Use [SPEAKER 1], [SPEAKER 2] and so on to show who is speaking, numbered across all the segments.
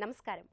[SPEAKER 1] నమస్కారం.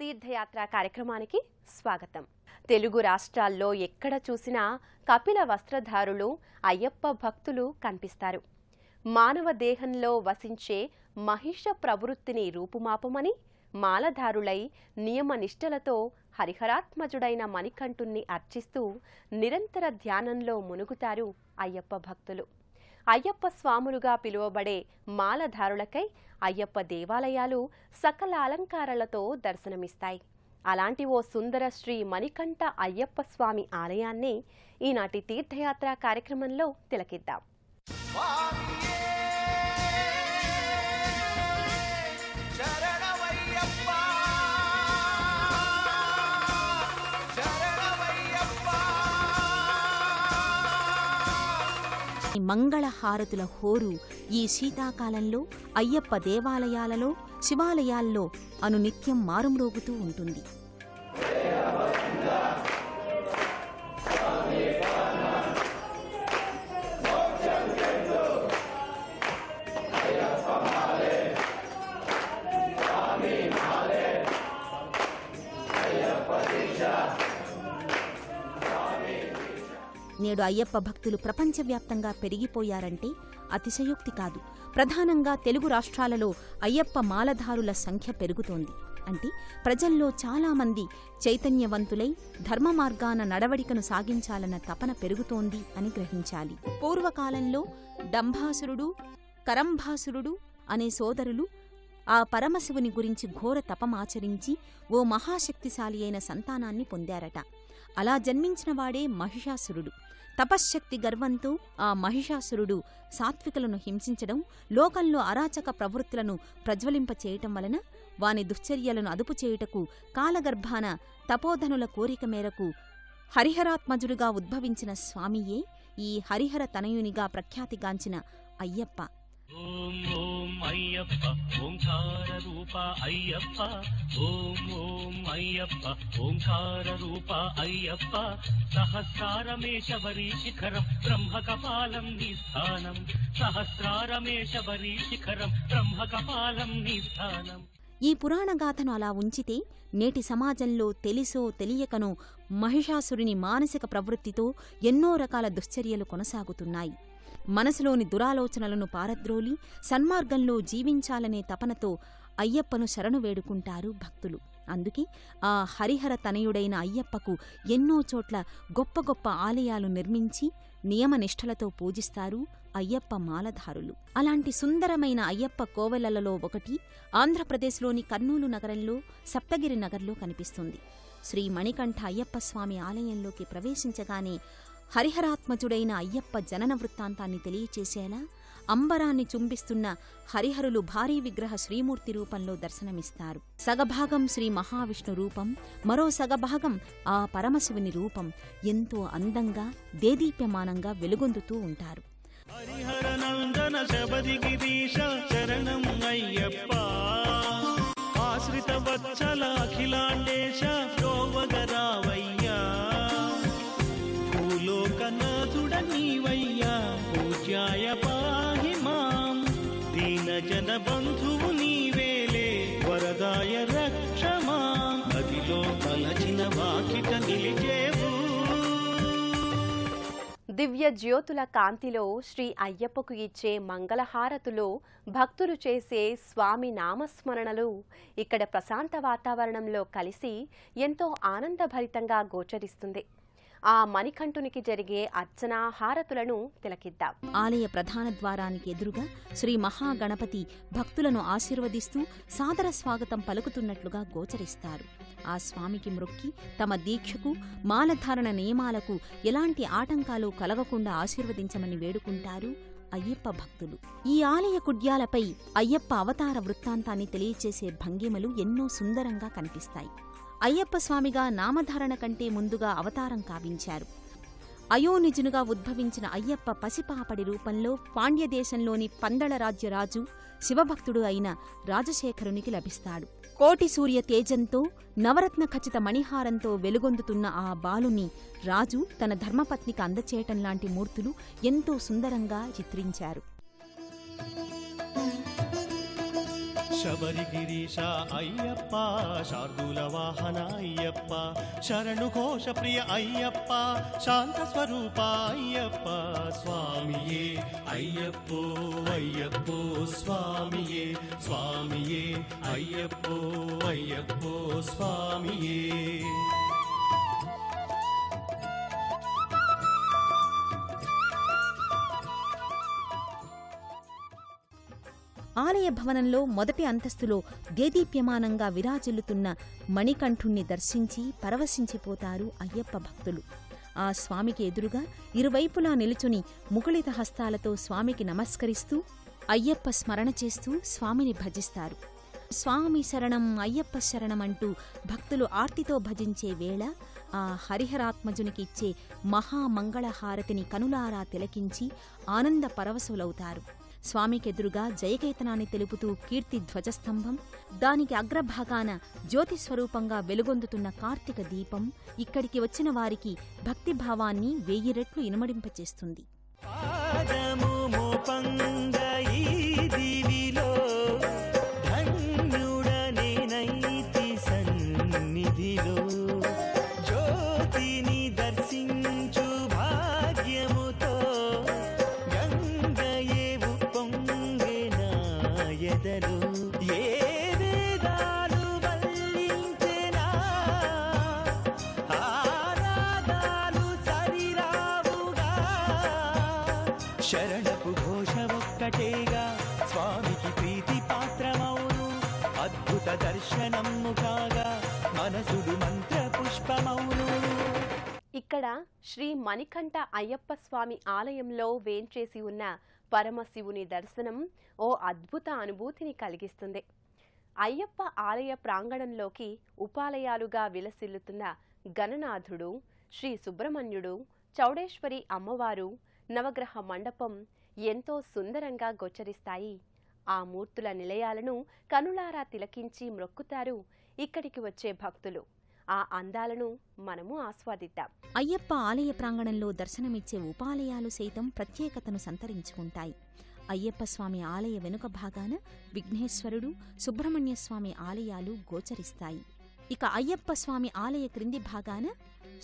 [SPEAKER 1] తీర్థయాత్ర కార్యక్రమానికి స్వాగతం. తెలుగు రాష్ట్రాల్లో ఎక్కడ చూసినా కపిల వస్త్రధారులు అయ్యప్ప భక్తులు కనిపిస్తారు. మానవ దేహంలో వసించే మహిష ప్రవృత్తిని రూపుమాపమని మాలధారులై నియమ నిష్టలతో హరిహరాత్మజుడైన మణికంఠుణ్ణి అర్చిస్తూ నిరంతర ధ్యానంలో మునుగుతారు అయ్యప్ప భక్తులు. అయ్యప్ప స్వాములుగా పిలువబడే మాలధారులకై అయ్యప్ప దేవాలయాలు సకల అలంకారాలతో దర్శనమిస్తాయి. అలాంటి ఓ సుందర శ్రీ మణికంఠ అయ్యప్ప స్వామి ఆలయాన్ని ఈనాటి తీర్థయాత్ర కార్యక్రమంలో తిలకిద్దాం.
[SPEAKER 2] మంగళహారతుల హోరు ఈ శీతాకాలంలో అయ్యప్ప దేవాలయాలలో, శివాలయాల్లో అనునిత్యం మారుమ్రోగుతూ ఉంటుంది. నేడు అయ్యప్ప భక్తులు ప్రపంచవ్యాప్తంగా పెరిగిపోయారంటే అతిశయోక్తి కాదు. ప్రధానంగా తెలుగు రాష్ట్రాలలో అయ్యప్ప మాలధారుల సంఖ్య పెరుగుతోంది. అంటే ప్రజల్లో చాలామంది చైతన్యవంతులై ధర్మ మార్గాన నడవడికను సాగించాలన్న తపన పెరుగుతోంది అని గ్రహించాలి. పూర్వకాలంలో డంభాసురుడు, కరంభాసురుడు అనే సోదరులు ఆ పరమశివుని గురించి ఘోర తపమాచరించి ఓ మహాశక్తిశాలి అయిన సంతానాన్ని పొందారట. అలా జన్మించినవాడే మహిషాసురుడు. తపశ్శక్తి గర్వంతో ఆ మహిషాసురుడు సాత్వికులను హింసించడం, లోకంలో అరాచక ప్రవృత్తులను ప్రజ్వలింపచేయటం వలన వాని దుశ్చర్యలను అదుపు చేయుటకు కాలగర్భాన తపోధనుల కోరిక మేరకు హరిహరాత్మజుడుగా ఉద్భవించిన స్వామియే ఈ హరిహర తనయునిగా ప్రఖ్యాతిగాంచిన అయ్యప్ప.
[SPEAKER 3] ఓం ఓం అయ్యప్ప ఓంకార రూప అయ్యప్ప, ఓం ఓం అయ్యప్ప ఓంకార రూప అయ్యప్ప, సహస్రారమేశబరీ శిఖరం బ్రహ్మకపాలం నిస్థానం, సహస్రారమేశబరీ శిఖరం బ్రహ్మకపాలం నిస్థానం.
[SPEAKER 2] ఈ పురాణగాథను అలా ఉంచితే నేటి సమాజంలో తెలిసో తెలియకనో మహిషాసురుని మానసిక ప్రవృత్తితో ఎన్నో రకాల దుశ్చర్యలు కొనసాగుతున్నాయి. మనసులోని దురాలోచనలను పారద్రోలి సన్మార్గంలో జీవించాలనే తపనతో అయ్యప్పను శరణు వేడుకుంటారు భక్తులు. అందుకే ఆ హరిహర తనయుడైన అయ్యప్పకు ఎన్నో చోట్ల గొప్ప గొప్ప ఆలయాలు నిర్మించి నియమనిష్టలతో పూజిస్తారు అయ్యప్ప మాలధారులు. అలాంటి సుందరమైన అయ్యప్ప కోవెలలలో ఒకటి ఆంధ్రప్రదేశ్లోని కర్నూలు నగరంలో సప్తగిరి నగర్లో కనిపిస్తుంది. శ్రీ మణికంఠ అయ్యప్ప స్వామి ఆలయంలోకి ప్రవేశించగానే హరిహరాత్మజుడైన అయ్యప్ప జనన వృత్తాంతాన్ని తెలియచేసేలా అంబరాన్ని చుంబిస్తున్న హరిహరులు భారీ విగ్రహ శ్రీమూర్తి రూపంలో దర్శనమిస్తారు. సగభాగం శ్రీ మహావిష్ణు రూపం, మరో సగభాగం ఆ పరమశివుని రూపం ఎంతో అందంగా దేదీప్యమానంగా వెలుగొందుతూ ఉంటారు.
[SPEAKER 3] హరిహరనందన శబరిగిరీశ శరణం అయ్యప్ప, ఆశ్రిత వత్సల అఖిలాండేశ ప్రోవగరావయ్యా, భూలోకనాథుడ నీవయ్యా, పూజ్యాయ పాహి మాం, దీన జన బంధువు నీవేలే, వరదాయ రక్ష మాం, నదిలో తలచిన వాకిట నిలిచేవు.
[SPEAKER 1] దివ్య జ్యోతుల కాంతిలో శ్రీ అయ్యప్పకు ఇచ్చే మంగళహారతులో భక్తులు చేసే స్వామి నామస్మరణలు ఇక్కడ ప్రశాంత వాతావరణంలో కలిసి ఎంతో ఆనందభరితంగా గోచరిస్తుంది. ఆ మణికంఠునికి జరిగే అర్చనా హారతులను తిలకిద్దాం.
[SPEAKER 2] ఆలయ ప్రధాన ద్వారానికి ఎదురుగా శ్రీ మహాగణపతి భక్తులను ఆశీర్వదిస్తూ సాదర స్వాగతం పలుకుతున్నట్లుగా గోచరిస్తారు. ఆ స్వామికి మ్రొక్కి తమ దీక్షకు, మాలధారణ నియమాలకు ఎలాంటి ఆటంకాలు కలగకుండా ఆశీర్వదించమని వేడుకుంటారు అయ్యప్ప భక్తులు. ఈ ఆలయ కుడ్యాలపై అయ్యప్ప అవతార వృత్తాంతాన్ని తెలియచేసే భంగిమలు ఎన్నో సుందరంగా కనిపిస్తాయి. అయ్యప్ప స్వామిగా నామధారణ కంటే ముందుగా అవతారం కావించారు. అయోనిజునుగా ఉద్భవించిన అయ్యప్ప పసిపాపడి రూపంలో పాండ్యదేశంలోని పందళ రాజ్యరాజు శివభక్తుడు అయిన రాజశేఖరునికి లభిస్తాడు. కోటి సూర్య తేజంతో నవరత్న ఖచ్చిత మణిహారంతో వెలుగొందుతున్న ఆ బాలుని రాజు తన ధర్మపత్నికి అందచేయటంలాంటి మూర్తులు ఎంతో సుందరంగా చిత్రించారు.
[SPEAKER 3] శబరిగిరీశ అయ్యప్ప, శార్దూల వాహన అయ్యప్ప, శరణు ఘోష ప్రియ అయ్యప్ప, శాంత స్వరూప అయ్యప్ప. స్వామియే అయ్యప్పో అయ్యప్పో స్వామియే, స్వామియే అయ్యప్పో అయ్యప్పో స్వామియే.
[SPEAKER 2] ఆలయ భవనంలో మొదటి అంతస్తులో దేదీప్యమానంగా విరాజిల్లుతున్న మణికంఠుణ్ణి దర్శించి పరవశించిపోతారు అయ్యప్ప భక్తులు. ఆ స్వామికి ఎదురుగా ఇరువైపులా నిలుచుని ముకుళిత హస్తాలతో స్వామికి నమస్కరిస్తూ అయ్యప్ప స్మరణ చేస్తూ స్వామిని భజిస్తారు. స్వామి శరణం అయ్యప్ప శరణమంటూ భక్తులు ఆర్తితో భజించే వేళ ఆ హరిహరాత్మజునికి ఇచ్చే మహామంగళహారతిని కనులారా తిలకించి ఆనంద పరవశులవుతారు. స్వామికెదురుగా జయకేతనాన్ని తెలుపుతూ కీర్తి ధ్వజస్తంభం, దానికి అగ్రభాగాన జ్యోతిస్వరూపంగా వెలుగొందుతున్న కార్తీక దీపం ఇక్కడికి వచ్చిన వారికి భక్తిభావాన్ని 1000 రెట్లు ఇనుమడింపచేస్తుంది.
[SPEAKER 3] శరణపు ఘోష ఒక్కటేగా స్వామికి ప్రీతి పాత్రమౌను, అద్భుత దర్శనము కాగా మనసుడు మంత్ర పుష్పమౌను.
[SPEAKER 1] ఇక్కడ శ్రీ మణికంఠ అయ్యప్ప స్వామి ఆలయంలో వేంచేసి ఉన్న పరమశివుని దర్శనం ఓ అద్భుత అనుభూతిని కలిగిస్తుంది. అయ్యప్ప ఆలయ ప్రాంగణంలోకి ఉపాలయాలుగా విలసిల్లుతున్న గణనాథుడు, శ్రీ సుబ్రహ్మణ్యుడు, చౌడేశ్వరి అమ్మవారు, నవగ్రహ మండపం ఎంతో సుందరంగా గోచరిస్తాయి. ఆ మూర్తుల నిలయాలను కనులారా తిలకించి మ్రొక్కుతారు ఇక్కడికి వచ్చే భక్తులు. ఆ అందాలను మనము ఆస్వాదిద్దాం.
[SPEAKER 2] అయ్యప్ప ఆలయ ప్రాంగణంలో దర్శనమిచ్చే ఉపాలయాలు సైతం ప్రత్యేకతను సంతరించుకుంటాయి. అయ్యప్ప స్వామి ఆలయ వెనుక భాగాన విఘ్నేశ్వరుడు, సుబ్రహ్మణ్యస్వామి ఆలయాలు గోచరిస్తాయి. ఇక అయ్యప్ప స్వామి ఆలయ క్రింది భాగాన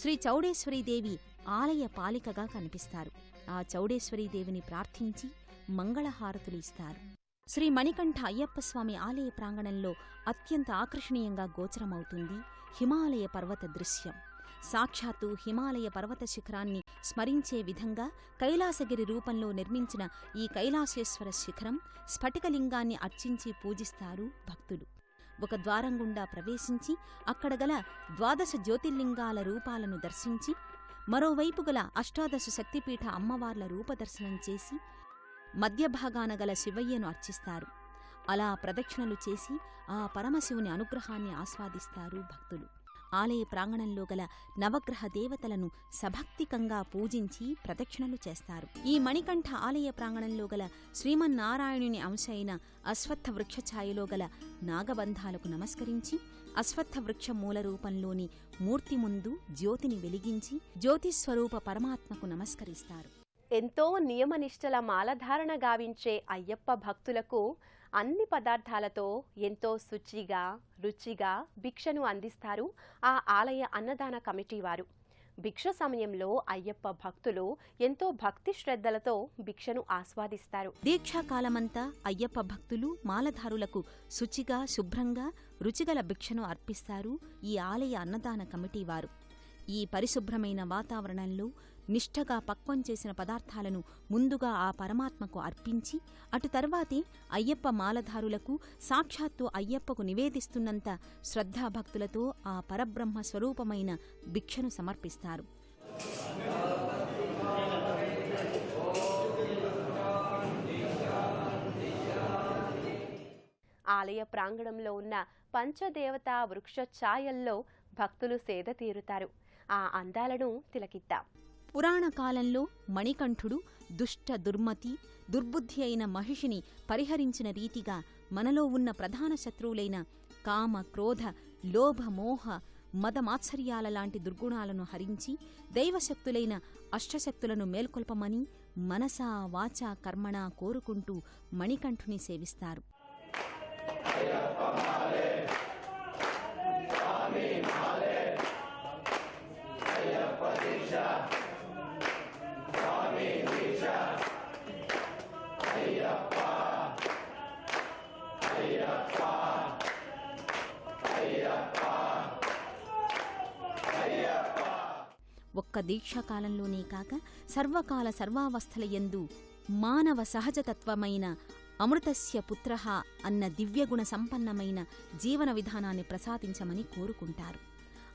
[SPEAKER 2] శ్రీ చౌడేశ్వరీదేవి ఆలయ పాలికగా కనిపిస్తారు. ఆ చౌడేశ్వరీదేవిని ప్రార్థించి మంగళహారతులు ఇస్తారు. శ్రీ మణికంఠ అయ్యప్ప స్వామి ఆలయ ప్రాంగణంలో అత్యంత ఆకర్షణీయంగా గోచరమవుతుంది హిమాలయ పర్వత దృశ్యం. సాక్షాత్తు హిమాలయ పర్వత శిఖరాన్ని స్మరించే విధంగా కైలాసగిరి రూపంలో నిర్మించిన ఈ కైలాసేశ్వర శిఖరం స్ఫటికలింగాన్ని అర్చించి పూజిస్తారు భక్తులు. ఒక ద్వారం గుండా ప్రవేశించి అక్కడ గల 12 జ్యోతిర్లింగాల రూపాలను దర్శించి మరోవైపు గల 18 శక్తిపీఠ అమ్మవార్ల రూపదర్శనం చేసి మధ్యభాగాన గల శివయ్యను అర్చిస్తారు. అలా ప్రదక్షిణలు చేసి ఆ పరమశివుని అనుగ్రహాన్ని ఆస్వాదిస్తారు భక్తులు. ఆలయ ప్రాంగణంలో గల నవగ్రహ దేవతలను సభక్తికంగా పూజించి ప్రదక్షిణలు చేస్తారు. ఈ మణికంఠ ఆలయ ప్రాంగణంలో గల శ్రీమన్నారాయణుని అంశ అయిన అశ్వత్థ వృక్షఛాయలో గల నాగబంధాలకు నమస్కరించి అశ్వత్థ వృక్ష మూల రూపంలోని మూర్తి ముందు జ్యోతిని వెలిగించి జ్యోతిస్వరూప పరమాత్మకు నమస్కరిస్తారు.
[SPEAKER 1] ఎంతో నియమనిష్టల మాలధారణ గావించే అయ్యప్ప భక్తులకు అన్ని పదార్థాలతో ఎంతో శుచిగా రుచిగా భిక్షను అందిస్తారు ఆ ఆలయ అన్నదాన కమిటీ వారు. భిక్ష సమయంలో అయ్యప్ప భక్తులు ఎంతో భక్తి శ్రద్ధలతో భిక్షను ఆస్వాదిస్తారు.
[SPEAKER 2] దీక్షాకాలమంతా అయ్యప్ప భక్తులు మాలధారులకు శుచిగా శుభ్రంగా రుచిగల భిక్షను అర్పిస్తారు ఈ ఆలయ అన్నదాన కమిటీ వారు. ఈ పరిశుభ్రమైన వాతావరణంలో నిష్ఠగా పక్వం చేసిన పదార్థాలను ముందుగా ఆ పరమాత్మకు అర్పించి అటు తర్వాతే అయ్యప్ప మాలధారులకు సాక్షాత్తు అయ్యప్పకు నివేదిస్తున్నంత శ్రద్ధాభక్తులతో ఆ పరబ్రహ్మ స్వరూపమైన భిక్షను సమర్పిస్తారు.
[SPEAKER 1] ఆలయ ప్రాంగణంలో ఉన్న పంచదేవతా వృక్ష ఛాయల్లో భక్తులు సేద తీరుతారు. ఆ అందాలను తిలకిద్దాం.
[SPEAKER 2] పురాణ కాలంలో మణికంఠుడు దుష్ట దుర్మతి దుర్బుద్ధి అయిన మహిషిని పరిహరించిన రీతిగా మనలో ఉన్న ప్రధాన శత్రువులైన కామ క్రోధ లోభ మోహ మదమాత్సర్యాల లాంటి దుర్గుణాలను హరించి దైవశక్తులైన అష్టశక్తులను మేల్కొల్పమని మనసా వాచా కర్మణా కోరుకుంటూ మణికంఠుని సేవిస్తారు. ఒక్క దీక్షాకాలంలోనే కాక సర్వకాల సర్వావస్థల యందు మానవ సహజతత్వమైన అమృతస్య పుత్రః అన్న దివ్యగుణ సంపన్నమైన జీవన విధానాన్ని ప్రసాదించమని కోరుకుంటారు.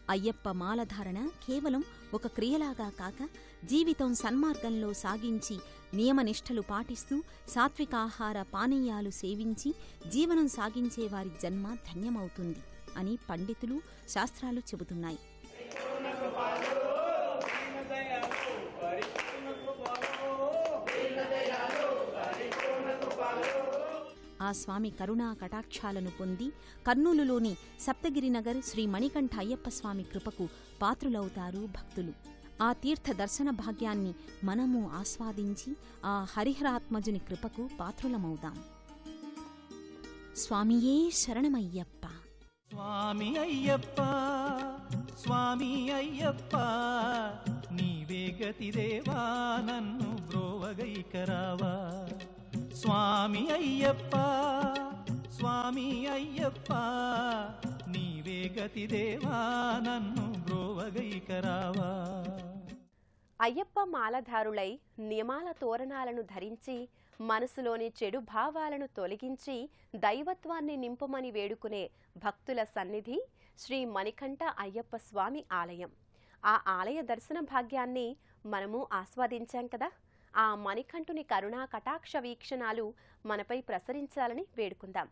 [SPEAKER 2] అయ్యప్ప మాలధారణ కేవలం ఒక క్రియలాగా కాక జీవితం సన్మార్గంలో సాగించి నియమనిష్టలు పాటిస్తూ సాత్వికాహార పానీయాలు సేవించి జీవనం సాగించేవారి జన్మ ధన్యమవుతుంది అని పండితులు శాస్త్రాలు చెబుతున్నాయి. ఆ స్వామి కరుణా కటాక్షాలను పొంది కర్నూలులోని సప్తగిరినగర్ శ్రీ మణికంఠ అయ్యప్ప స్వామి కృపకు పాత్రులవుతారు భక్తులు. ఆ తీర్థ దర్శన భాగ్యాన్ని మనము ఆస్వాదించి ఆ హరిహరాత్మజుని కృపకు పాత్రులమవుదాం. స్వామియే శరణమయ్యప్ప.
[SPEAKER 3] స్వామి అయ్యప్ప, స్వామి అయ్యప్ప, నీవే గతిదేవా నన్ను బ్రోవగైకరావా. స్వామి అయ్యప్ప, స్వామి అయ్యప్ప, నీవే గతిదేవా నన్ను బ్రోవగైకరావా.
[SPEAKER 1] అయ్యప్ప మాలధారులై నియమాల తోరణాలను ధరించి మనసులోని చెడు భావాలను తొలగించి దైవత్వాన్ని నింపమని వేడుకునే భక్తుల సన్నిధి శ్రీ మణికంఠ అయ్యప్ప స్వామి ఆలయం. ఆ ఆలయ దర్శన భాగ్యాన్ని మనము ఆస్వాదించాం కదా. ఆ మణికంఠుని కరుణా కటాక్ష వీక్షణాలు మనపై ప్రసరించాలని వేడుకుందాం.